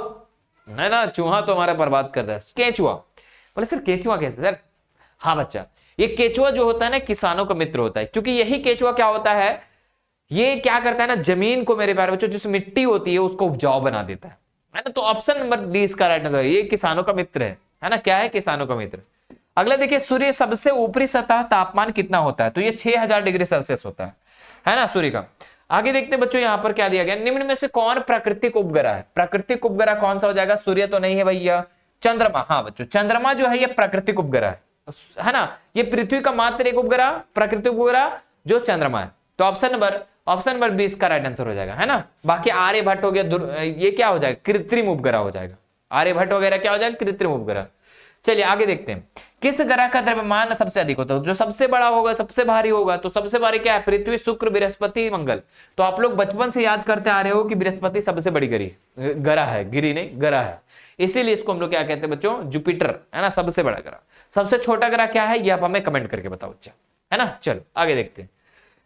[SPEAKER 1] है ना, चूहा तो हमारा बर्बाद कर रहा है। केचुआ, बोले सर केचुआ कैसे सर? हाँ बच्चा, ये केचुआ जो होता है ना किसानों का मित्र होता है, क्योंकि यही केचुआ क्या होता है, ये क्या करता है ना, जमीन को मेरे प्यारे बच्चों जिस मिट्टी होती है उसको उपजाऊ बना देता है ना। तो ऑप्शन नंबर डी इसका राइट आंसर है, ये किसानों का मित्र है ना। क्या है? किसानों का मित्र। अगला देखिए, सूर्य सबसे ऊपरी सतह तापमान कितना होता है? तो ये 6000 डिग्री सेल्सियस होता है ना सूर्य का। आगे देखते हैं बच्चों यहां पर क्या दिया गया, निम्न में से कौन प्राकृतिक उपग्रह है? प्राकृतिक उपग्रह कौन सा हो जाएगा? सूर्य तो नहीं है भैया, चंद्रमा। हाँ बच्चों, चंद्रमा जो है ये प्राकृतिक उपग्रह है ना। ये पृथ्वी का मात्र एक उपग्रह प्राकृतिक उपग्रह जो चंद्रमा है। तो ऑप्शन नंबर 20 का राइट आंसर हो जाएगा, है ना। बाकी आर्यभट्ट हो गया, ये क्या हो जाएगा? कृत्रिम उपग्रह हो जाएगा। आर्यभट्ट वगैरह क्या हो जाएगा? कृत्रिम उपग्रह। चलिए आगे देखते हैं, किस ग्रह का द्रव्यमान सबसे अधिक होता है? जो सबसे बड़ा होगा, सबसे भारी होगा। तो सबसे भारी क्या है? पृथ्वी, शुक्र, बृहस्पति, मंगल। तो आप लोग बचपन से याद करते आ रहे हो कि बृहस्पति सबसे बड़ी ग्रह है, गिरी नहीं ग्रह है, इसीलिए इसको हम लोग क्या कहते हैं बच्चों? जुपिटर, है ना, सबसे बड़ा ग्रह। सबसे छोटा ग्रह क्या है ये आप हमें कमेंट करके बताओ बच्चा, है ना। चलो आगे देखते हैं,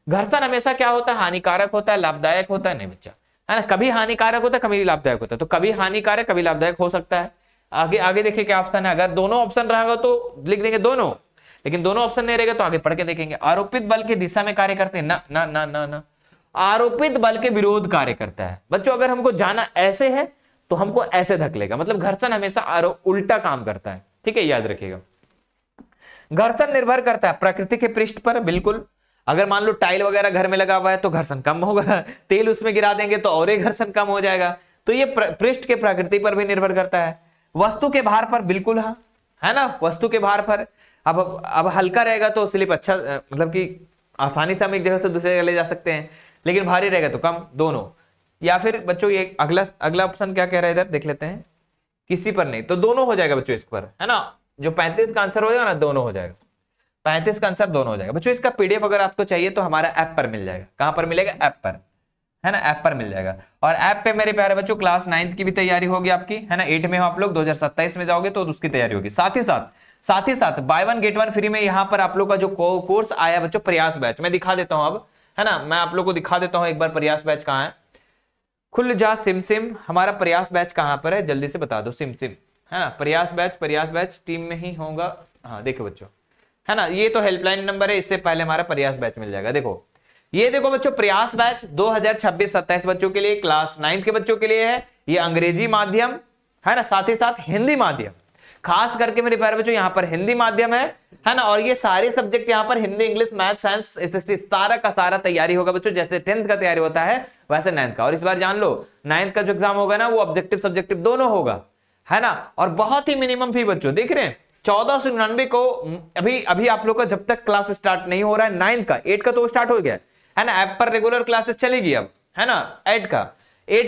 [SPEAKER 1] घर्षण हमेशा क्या होता है? हानिकारक होता है, लाभदायक होता है? नहीं बच्चा, है ना, कभी हानिकारक होता है, कभी लाभदायक होता है। तो कभी हानिकारक, कभी लाभदायक हो सकता है। आगे आगे देखिए क्या ऑप्शन है। अगर दोनों ऑप्शन रहेगा तो लिख देंगे दोनों, लेकिन दोनों ऑप्शन नहीं रहेगा तो आगे पढ़ के देखेंगे। आरोपित बल की दिशा में कार्य करते हैं? ना ना ना ना ना, आरोपित बल के विरोध कार्य करता है बच्चों। अगर हमको जाना ऐसे है तो हमको ऐसे धकेलेगा, मतलब घर्षण हमेशा उल्टा काम करता है, ठीक है, याद रखिएगा। घर्षण निर्भर करता है प्रकृति के पृष्ठ पर, बिल्कुल। अगर मान लो टाइल वगैरह घर में लगा हुआ है तो घर्षण कम होगा, तेल उसमें गिरा देंगे तो और एक घर्षण कम हो जाएगा। तो ये पृष्ठ के प्रकृति पर भी निर्भर करता है। वस्तु के भार पर, बिल्कुल हाँ, है ना, वस्तु के भार पर। अब हल्का रहेगा तो स्लिप अच्छा, मतलब कि आसानी से हम एक जगह से दूसरी जगह ले जा सकते हैं, लेकिन भारी रहेगा तो कम, दोनों। या फिर बच्चों ये अगला ऑप्शन क्या कह रहा है इधर देख लेते हैं, किसी पर नहीं, तो दोनों हो जाएगा बच्चों इस पर, है ना। जो 35 का आंसर हो जाएगा ना, दोनों हो जाएगा, 35 का आंसर दोनों हो जाएगा बच्चों। इसका पीडीएफ अगर आपको चाहिए तो हमारा ऐप पर मिल जाएगा। कहां पर मिलेगा? ऐप पर, है ना, ऐप पर मिल जाएगा। और ऐप पे मेरे प्यारे बच्चों क्लास 9th की भी तैयारी होगी आपकी, है ना। 8 में हो आप लोग, 2027 में जाओगे तो उसकी तैयारी होगी। साथ ही साथ बाय 1 गेट 1 फ्री में यहाँ पर आप लोग का जो कोर्स आया बच्चों, प्रयास बैच, मैं दिखा देता हूं अब, है ना, मैं आप लोग को दिखा देता हूं एक बार प्रयास बैच कहाँ है। खुल जा सिम, हमारा प्रयास बैच कहां पर है, जल्दी से बता दो। सिम, है ना, प्रयास बैच टीम में ही होगा। हाँ देखो बच्चों, है ना, ये तो हेल्पलाइन नंबर है, इससे पहले हमारा प्रयास बैच मिल जाएगा। देखो ये देखो बच्चों, प्रयास बैच 2026-27 बच्चों के लिए, क्लास 9 के बच्चों के लिए है। ये अंग्रेजी माध्यम, है ना, साथ ही साथ हिंदी माध्यम, खास करके मेरे प्यारे बच्चों यहाँ पर हिंदी माध्यम है ना। और ये सारे सब्जेक्ट यहाँ पर Hindi, English, math, science, SST, सारा का सारा तैयारी होगा बच्चों। जैसे 10th का तैयारी होता है वैसे 9th का। और इस बार जान लो 9th का जो एग्जाम होगा ना, वो ऑब्जेक्टिव सब्जेक्टिव दोनों होगा, है ना। और बहुत ही मिनिमम फी बच्चों देख रहे हैं, 1499 को। अभी आप लोग का जब तक क्लास स्टार्ट नहीं हो रहा है 9th का, 8 का तो स्टार्ट हो गया है ना, ऐप पर रेगुलर क्लासेस चलेगी अब, है ना। 8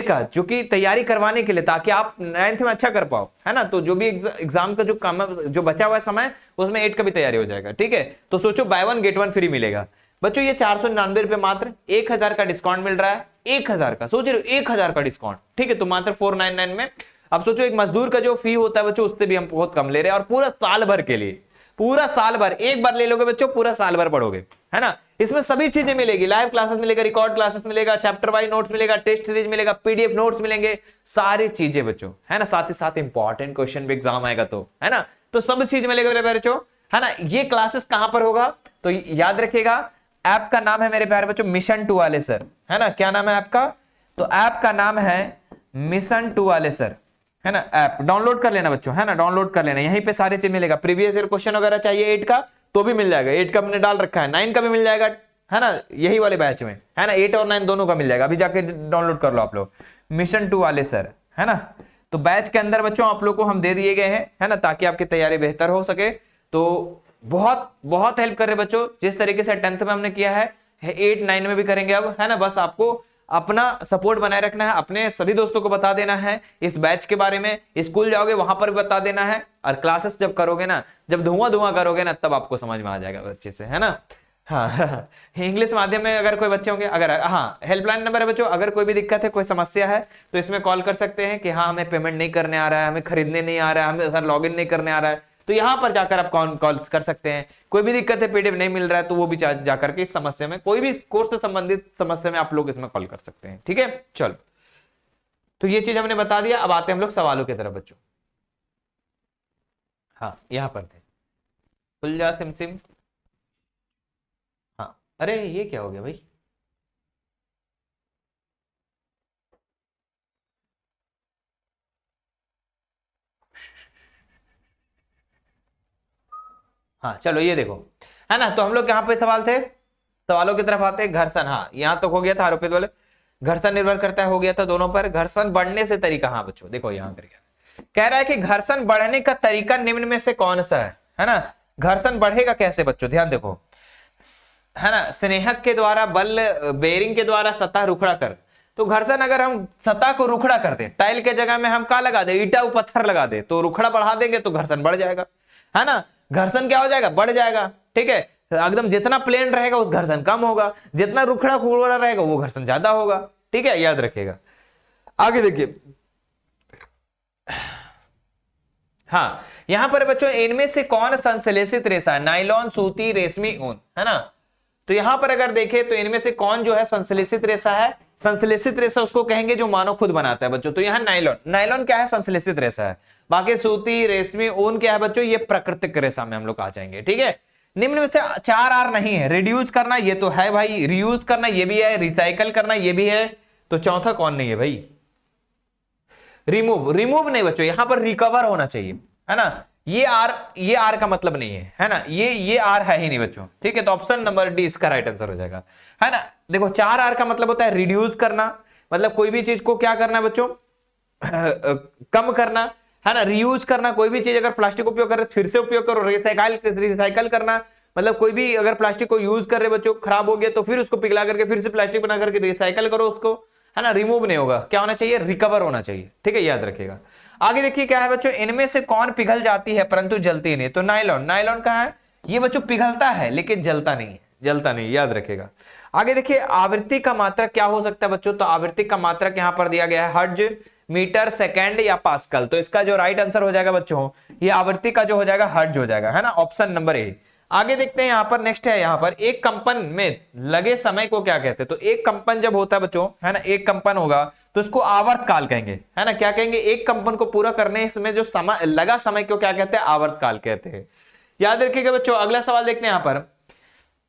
[SPEAKER 1] का जो कि तैयारी करवाने के लिए, ताकि आप 9th में अच्छा कर पाओ, है ना। तो जो भी एग्जाम का जो काम जो बचा हुआ है समय, उसमें 8 का भी तैयारी हो जाएगा, ठीक है। तो सोचो बाय 1 गेट 1 फ्री मिलेगा बच्चों। ये 499 रुपए मात्र, 1000 का डिस्काउंट मिल रहा है, 1000 का, सोच रहे हो 1000 का डिस्काउंट, ठीक है। तो मात्र 499 में। अब सोचो एक मजदूर का जो फी होता है बच्चों, उससे भी हम बहुत कम ले रहे हैं, और पूरा साल भर के लिए, पूरा साल भर, एक बार ले लोगे बच्चों, पूरा साल भर पढ़ोगे, है ना। इसमें सभी चीजें मिलेगी, लाइव क्लासेस मिलेगा, रिकॉर्ड क्लासेस मिलेगा, चैप्टर वाइज नोट्स मिलेगा, टेस्ट सीरीज मिलेगा, पीडीएफ नोट्स मिलेंगे, सारी चीजें बच्चों, है ना। साथ ही साथ इंपॉर्टेंट क्वेश्चन भी एग्जाम आएगा तो, है ना, तो सब चीज मिलेगा मेरे प्यारे बच्चों, है ना। ये क्लासेस कहां पर होगा तो याद रखिएगा, ऐप का नाम है मेरे प्यारे बच्चों मिशन 2 वाले सर, है ना। क्या नाम है ऐप का, तो ऐप का नाम है मिशन 2 वाले सर, है ना। ऐप डाउनलोड कर लेना बच्चों, है ना, डाउनलोड कर लेना, यहीं पे सारी चीज मिलेगा। प्रीवियस ईयर क्वेश्चन वगैरह चाहिए 8 का तो भी मिल जाएगा, 8 का हमने डाल रखा है, 9 का भी मिल जाएगा, है ना, यही वाले बैच में, है ना, 8 और 9 दोनों का मिल जाएगा। अभी जाके डाउनलोड कर लो आप लोग, मिशन 2 वाले सर, है ना। तो बैच के अंदर बच्चों आप लोग को हम दे दिए गए हैं, है ना, ताकि आपकी तैयारी बेहतर हो सके। तो बहुत बहुत हेल्प कर रहे बच्चों, जिस तरीके से 10th में हमने किया है 8 9 में भी करेंगे अब, है ना। बस आपको अपना सपोर्ट बनाए रखना है, अपने सभी दोस्तों को बता देना है इस बैच के बारे में, स्कूल जाओगे वहां पर भी बता देना है, और क्लासेस जब करोगे ना, जब धुआं करोगे ना, तब आपको समझ में आ जाएगा अच्छे से, है ना। हाँ इंग्लिश माध्यम में अगर कोई बच्चे होंगे, अगर हाँ हेल्पलाइन नंबर है बच्चों, अगर कोई भी दिक्कत है, कोई समस्या है तो इसमें कॉल कर सकते हैं कि हाँ हमें पेमेंट नहीं करने आ रहा है, हमें खरीदने नहीं आ रहा है, हमें सर लॉगिन नहीं करने आ रहा है, तो यहां पर जाकर आप कॉल कर सकते हैं। कोई भी दिक्कत है, पीडीएफ नहीं मिल रहा है, तो वो भी जाकर के इस समस्या में, कोई भी कोर्स से संबंधित समस्या में आप लोग इसमें कॉल कर सकते हैं, ठीक है। चलो, तो ये चीज हमने बता दिया, अब आते हैं हम लोग सवालों की तरफ बच्चों। हाँ यहां पर थे, खुल जा सिम। हाँ अरे ये क्या हो गया भाई, हाँ चलो ये देखो, है ना। तो हम लोग यहाँ पे सवाल थे, सवालों की तरफ आते हैं। घर्षण, हाँ यहाँ तक हो गया था आरोपित वाले, घर्षण निर्भर करता है, हो गया था दोनों पर। घर्षण बढ़ने से तरीका, हाँ बच्चों देखो यहाँ पर कह रहा है कि घर्षण बढ़ने का तरीका निम्न में से कौन सा है ना। घर्षण बढ़ेगा कैसे बच्चों, ध्यान देखो, है ना, स्नेहक के द्वारा, बल बेरिंग के द्वारा, सतह रुखड़ा कर। तो घर्षण अगर हम सतह को रुखड़ा कर दे, टाइल के जगह में हम क्या लगा दे, ईटा पत्थर लगा दे, तो रुखड़ा बढ़ा देंगे तो घर्षण बढ़ जाएगा, है ना। घर्षण क्या हो जाएगा, बढ़ जाएगा, ठीक है। एकदम जितना प्लेन रहेगा उस घर्षण कम होगा, जितना रुखड़ा खुखड़ा रहेगा वो घर्षण ज्यादा होगा, ठीक है, याद रखिएगा। आगे देखिए, हाँ यहां पर बच्चों इनमें से कौन संश्लेषित रेशा है, नाइलॉन, सूती, रेशमी, ऊन, है ना। तो यहां पर अगर देखें तो इनमें से कौन जो है संश्लेषित रेशा है, संश्लेषित रेशा उसको कहेंगे जो मानव खुद बनाता है बच्चों। तो यहाँ नाइलॉन, नाइलॉन क्या है, संश्लेषित रेशा है। बाकी सूती, रेशमी, ऊन क्या है बच्चों, ये प्राकृतिक रेशा में हम लोग आ जाएंगे, ठीक है। निम्न में से 4 आर नहीं है, रिड्यूस करना ये तो है भाई, रियूज करना ये भी है, रिसाइकल करना ये भी है, तो चौथा कौन नहीं है भाई, रिमूव। रिमूव नहीं बच्चों, यहां पर रिकवर होना चाहिए, है ना। ये आर का मतलब नहीं है ना, ये आर है ही नहीं बच्चों, ठीक है। तो ऑप्शन नंबर डी इसका राइट आंसर हो जाएगा, है ना। देखो 4 आर का मतलब होता है रिड्यूस करना, मतलब कोई भी चीज को क्या करना है बच्चों, कम करना, है ना। रियूज करना, कोई भी चीज अगर प्लास्टिक उपयोग कर रहे फिर से उपयोग करो। रिसाइकल करना, मतलब कोई भी अगर प्लास्टिक को यूज कर रहे बच्चों, खराब हो गया तो फिर उसको पिघला करके फिर से प्लास्टिक बना करके रिसाइकल करो उसको, है ना। रिमूव नहीं होगा, क्या होना चाहिए, रिकवर होना चाहिए, ठीक है, याद रखिएगा। आगे देखिए क्या है बच्चों, इनमें से कौन पिघल जाती है परंतु जलती नहीं, तो नायलॉन। नायलॉन कहाँ है, ये बच्चों पिघलता है लेकिन जलता नहीं है, जलता नहीं, याद रखिएगा। आगे देखिए आवृत्ति का मात्रक क्या हो सकता है बच्चों, तो आवृत्ति का मात्रक यहां पर दिया गया है हर्ट्ज, मीटर, सेकेंड या पास्कल। तो इसका जो राइट आंसर हो जाएगा बच्चों, ये आवृत्ति का जो हो जाएगा हर्ट्ज हो जाएगा, है ना, ऑप्शन नंबर ए। आगे देखते हैं यहां पर, नेक्स्ट है यहां पर, एक कंपन में लगे समय को क्या कहते हैं, तो एक कंपन जब होता है बच्चों, है ना, एक कंपन होगा तो इसको आवर्त काल कहेंगे, है ना। क्या कहेंगे, एक कंपन को पूरा करने में जो समय लगा, समय को क्या कहते हैं, आवर्त काल कहते हैं, याद रखिएगा बच्चों। अगला सवाल देखते हैं यहां पर,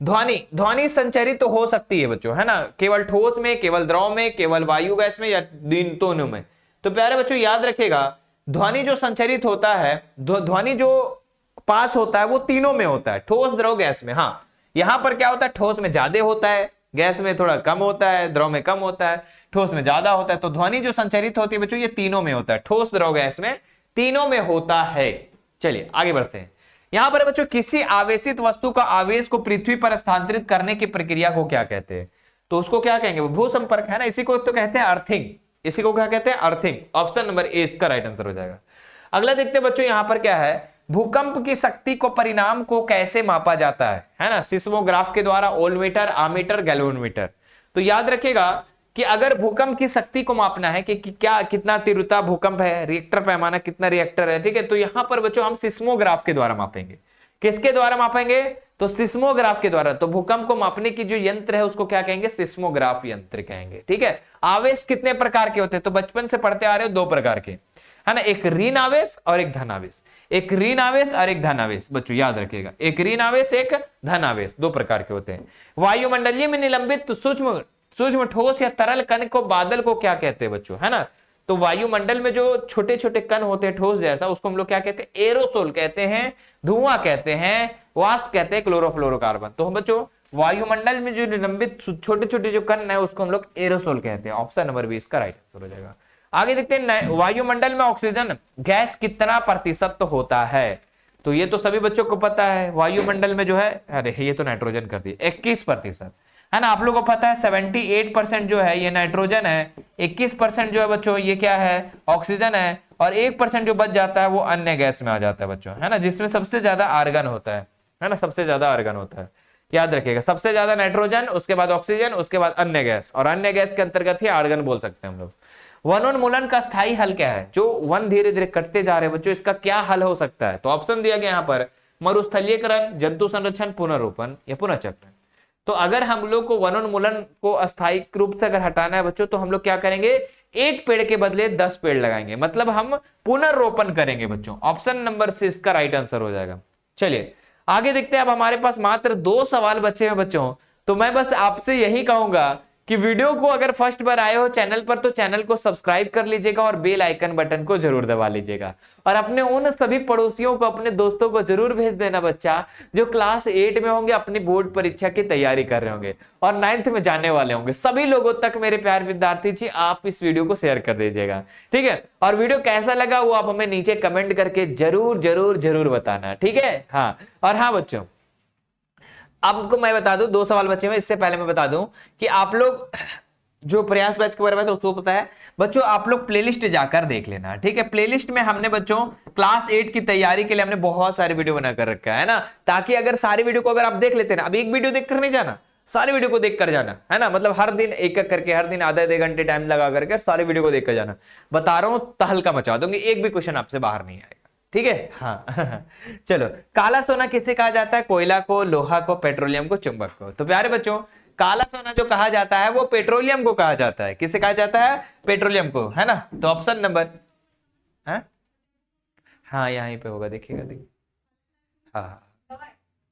[SPEAKER 1] ध्वनि संचरित तो हो सकती है बच्चों, है ना, केवल ठोस में, केवल द्रव में, केवल वायु गैस में, या दोनों में। तो प्यारे बच्चों याद रखिएगा, ध्वनि जो संचरित होता है, ध्वनि जो पास होता है वो तीनों में होता है, ठोस, द्रव, गैस में। हाँ यहां पर क्या होता है, ठोस में ज्यादा होता है, गैस में थोड़ा कम होता है, द्रव में कम होता है, ठोस में ज्यादा होता है। तो ध्वनि जो संचरित होती है बच्चों, ये तीनों में होता है, ठोस, द्रव, गैस में, तीनों में होता है। चलिए आगे बढ़ते हैं। यहां पर बच्चों किसी आवेशित वस्तु का आवेश को पृथ्वी पर स्थानांतरित करने की प्रक्रिया को क्या कहते हैं, तो उसको क्या कहेंगे, भू संपर्क, है ना, इसी को तो कहते हैं अर्थिंग, इसी को क्या कहते हैं, अर्थिंग। ऑप्शन नंबर ए इसका राइट आंसर हो जाएगा। अगला देखते हैं बच्चों, यहां पर क्या है, भूकंप की शक्ति को, परिणाम को कैसे मापा जाता है ना, सिस्मोग्राफ के द्वारा, ओलमीटर, आमीटर, गैल्वेनोमीटर। तो याद रखिएगा कि अगर भूकंप की शक्ति को मापना है कि क्या कितना तीव्रता भूकंप है, रिएक्टर पैमाना कितना रिएक्टर है, ठीक है, तो यहां पर बच्चों हम सिस्मोग्राफ के द्वारा मापेंगे। किसके द्वारा मापेंगे, तो सिस्मोग्राफ के द्वारा, तो भूकंप को मापने की जो यंत्र है उसको क्या कहेंगे, सिस्मोग्राफ यंत्र कहेंगे। ठीक है, आवेश कितने प्रकार के होते हैं, तो बचपन से पढ़ते आ रहे हो 2 प्रकार के, है ना, एक ऋण आवेश और एक धन आवेश, एक ऋण आवेश और एक धन आवेश, बच्चों याद रखिएगा, एक ऋण आवेश एक धन आवेश, 2 प्रकार के होते हैं। वायुमंडलीय में निलंबित सूक्ष्म सूक्ष्म ठोस या तरल कण को बादल को क्या कहते हैं बच्चों, है ना, तो वायुमंडल में जो छोटे छोटे कण होते हैं ठोस जैसा, उसको हम लोग क्या कहते हैं, एरोसोल कहते हैं, धुआं कहते हैं, वाष्प कहते हैं, क्लोरोफ्लोरोकार्बन। तो हम बच्चों वायुमंडल में जो निलंबित छोटे छोटे जो कण है उसको हम लोग एरोसोल कहते हैं। ऑप्शन नंबर 20 का राइट आंसर हो जाएगा। आगे देखते हैं, वायुमंडल में ऑक्सीजन गैस कितना प्रतिशत होता है, तो ये तो सभी बच्चों को पता है, वायुमंडल में जो है, अरे ये तो नाइट्रोजन कर दिए, 21%, है ना, आप लोगों को पता है 78% जो है ये नाइट्रोजन है, 21% जो है बच्चों ये क्या है, ऑक्सीजन है, और 1% जो बच जाता है वो अन्य गैस में आ जाता है बच्चों, है ना, जिसमें सबसे ज्यादा आर्गन होता है ना, सबसे ज्यादा आर्गन होता है, याद रखिएगा, सबसे ज्यादा नाइट्रोजन, उसके बाद ऑक्सीजन, उसके बाद अन्य गैस, और अन्य गैस के अंतर्गत ही आर्गन बोल सकते हैं हम लोग। वनोन्मूलन का स्थायी हल क्या है, जो वन धीरे धीरे कटते जा रहे हैं बच्चों, इसका क्या हल हो सकता है, तो ऑप्शन दिया गया यहाँ पर, मरुस्थलीकरण, जंतु संरक्षण, पुनर्रोपण या पुनर्चक्रण। तो अगर हम लोग को वनोन्मूलन को अस्थायी रूप से अगर हटाना है बच्चों, तो हम लोग क्या करेंगे, एक पेड़ के बदले 10 पेड़ लगाएंगे, मतलब हम पुनर्रोपण करेंगे बच्चों। ऑप्शन नंबर C इसका राइट आंसर हो जाएगा। चलिए आगे देखते हैं, अब हमारे पास मात्र 2 सवाल बचे हैं बच्चों, तो मैं बस आपसे यही कहूंगा कि वीडियो को अगर फर्स्ट बार आए हो चैनल पर तो चैनल को सब्सक्राइब कर लीजिएगा और बेल आइकन बटन को जरूर दबा लीजिएगा, और अपने उन सभी पड़ोसियों को, अपने दोस्तों को जरूर भेज देना बच्चा जो क्लास 8 में होंगे, अपनी बोर्ड परीक्षा की तैयारी कर रहे होंगे और 9th में जाने वाले होंगे, सभी लोगों तक मेरे प्यारे विद्यार्थी जी आप इस वीडियो को शेयर कर दीजिएगा। ठीक है, और वीडियो कैसा लगा वो आप हमें नीचे कमेंट करके जरूर जरूर जरूर बताना। ठीक है, हाँ, और हाँ बच्चों आपको मैं बता दूं, 2 सवाल बचे हुए, इससे पहले मैं बता दूं कि आप लोग जो प्रयास बैच के बारे में तो उसको पता है बच्चों, आप लोग प्लेलिस्ट जाकर देख लेना। ठीक है, प्लेलिस्ट में हमने बच्चों क्लास 8 की तैयारी के लिए हमने बहुत सारे वीडियो बना कर रखा है ना, ताकि अगर सारी वीडियो को अगर आप देख लेते हैं ना, अब एक वीडियो देखकर नहीं जाना, सारी वीडियो को देख कर जाना, है ना, मतलब हर दिन एक एक करके, हर दिन आधे घंटे टाइम लगा करके सारी वीडियो को देख कर जाना। बता रहा हूं तहलका मचा दूंगी, एक भी क्वेश्चन आपसे बाहर नहीं आएगा। ठीक है, हाँ चलो, काला सोना किसे कहा जाता है, कोयला को, लोहा को, पेट्रोलियम को, चुंबक को। तो प्यारे बच्चों काला सोना जो कहा जाता है वो पेट्रोलियम को कहा जाता है। किसे कहा जाता है, पेट्रोलियम को, है ना। तो ऑप्शन नंबर, हाँ यहीं पे होगा, देखिएगा देखिए, हाँ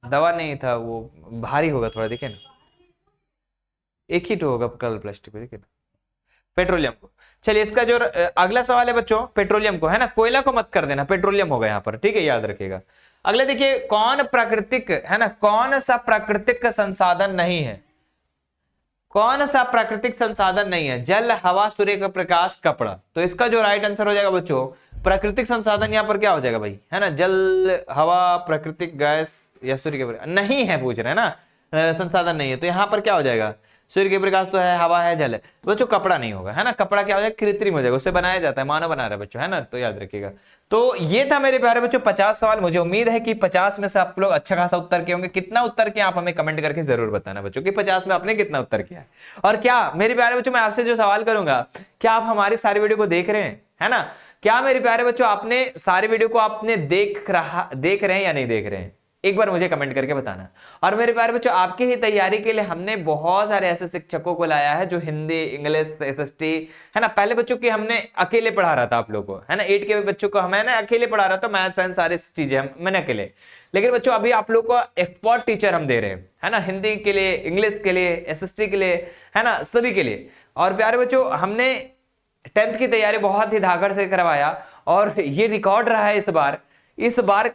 [SPEAKER 1] दवा नहीं था, वो भारी होगा थोड़ा, देखिए ना, एक ही तो होगा कलर प्लास्टिक, देखिए ना, पेट्रोलियम को। चलिए इसका जो अगला सवाल है बच्चों, पेट्रोलियम को, है ना, कोयला को मत कर देना, पेट्रोलियम होगा यहाँ पर। ठीक है, याद रखिएगा। अगले देखिए, कौन प्राकृतिक, है ना, कौन सा प्राकृतिक संसाधन नहीं है, कौन सा प्राकृतिक संसाधन नहीं है, जल, हवा, सूर्य का प्रकाश, कपड़ा। तो इसका जो राइट आंसर हो जाएगा बच्चों, प्राकृतिक संसाधन यहाँ पर क्या हो जाएगा भाई, है ना, जल, हवा, प्राकृतिक गैस या सूर्य के प्रकाश नहीं है, पूछ रहे हैं ना, संसाधन नहीं है, तो यहाँ पर क्या हो जाएगा, सूर्य के प्रकाश तो है, हवा है, जल है बच्चों, कपड़ा नहीं होगा, है ना, कपड़ा क्या हो जाएगा, कृत्रिम हो जाएगा, उससे बनाया जाता है, मानव बना रहा है बच्चों, है ना, तो याद रखिएगा। तो ये था मेरे प्यारे बच्चों 50 सवाल। मुझे उम्मीद है कि 50 में से आप लोग अच्छा खासा उत्तर किए होंगे। कितना उत्तर किया आप हमें कमेंट करके जरूर बताना बच्चों कि 50 में आपने कितना उत्तर किया है। और क्या मेरे प्यारे बच्चों मैं आपसे जो सवाल करूंगा, क्या आप हमारी सारी वीडियो को देख रहे हैं, है ना, क्या मेरे प्यारे बच्चों आपने सारी वीडियो को आपने देख रहे हैं या नहीं देख रहे हैं, एक बार मुझे कमेंट करके बताना। और मेरे प्यारे बच्चों आपकी ही तैयारी के लिए हमने बहुत सारे ऐसे शिक्षकों को लाया है जो हिंदी, इंग्लिश, SST, है ना, पहले बच्चों की हमने अकेले पढ़ा रहा था आप लोगों को, है ना, 8 के बच्चों को हमें ना अकेले पढ़ा रहा था, मैथ साइंस सारी चीजें मैंने अकेले। लेकिन बच्चों अभी आप लोग को एक्सपर्ट टीचर हम दे रहे हैं, है ना, हिंदी के लिए, इंग्लिश के लिए, SST के लिए, है ना, सभी के लिए। और प्यारे बच्चों हमने 10th की तैयारी बहुत ही धाकड़ से करवाया और ये रिकॉर्ड रहा है इस बार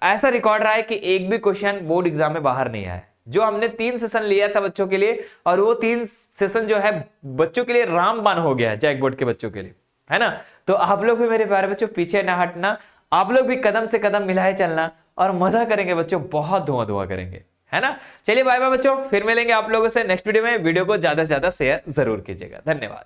[SPEAKER 1] ऐसा रिकॉर्ड रहा है कि एक भी क्वेश्चन बोर्ड एग्जाम में बाहर नहीं आया। जो हमने 3 सेशन लिया था बच्चों के लिए, और वो 3 सेशन जो है बच्चों के लिए रामबाण हो गया है, जैक बोर्ड के बच्चों के लिए, है ना। तो आप लोग भी मेरे प्यारे बच्चों पीछे ना हटना, आप लोग भी कदम से कदम मिलाए चलना और मजा करेंगे बच्चों, बहुत धुआं करेंगे, है ना। चलिए बाय बाय बच्चों, फिर मिलेंगे आप लोगों से नेक्स्ट वीडियो में। वीडियो को ज्यादा से ज्यादा शेयर जरूर कीजिएगा। धन्यवाद।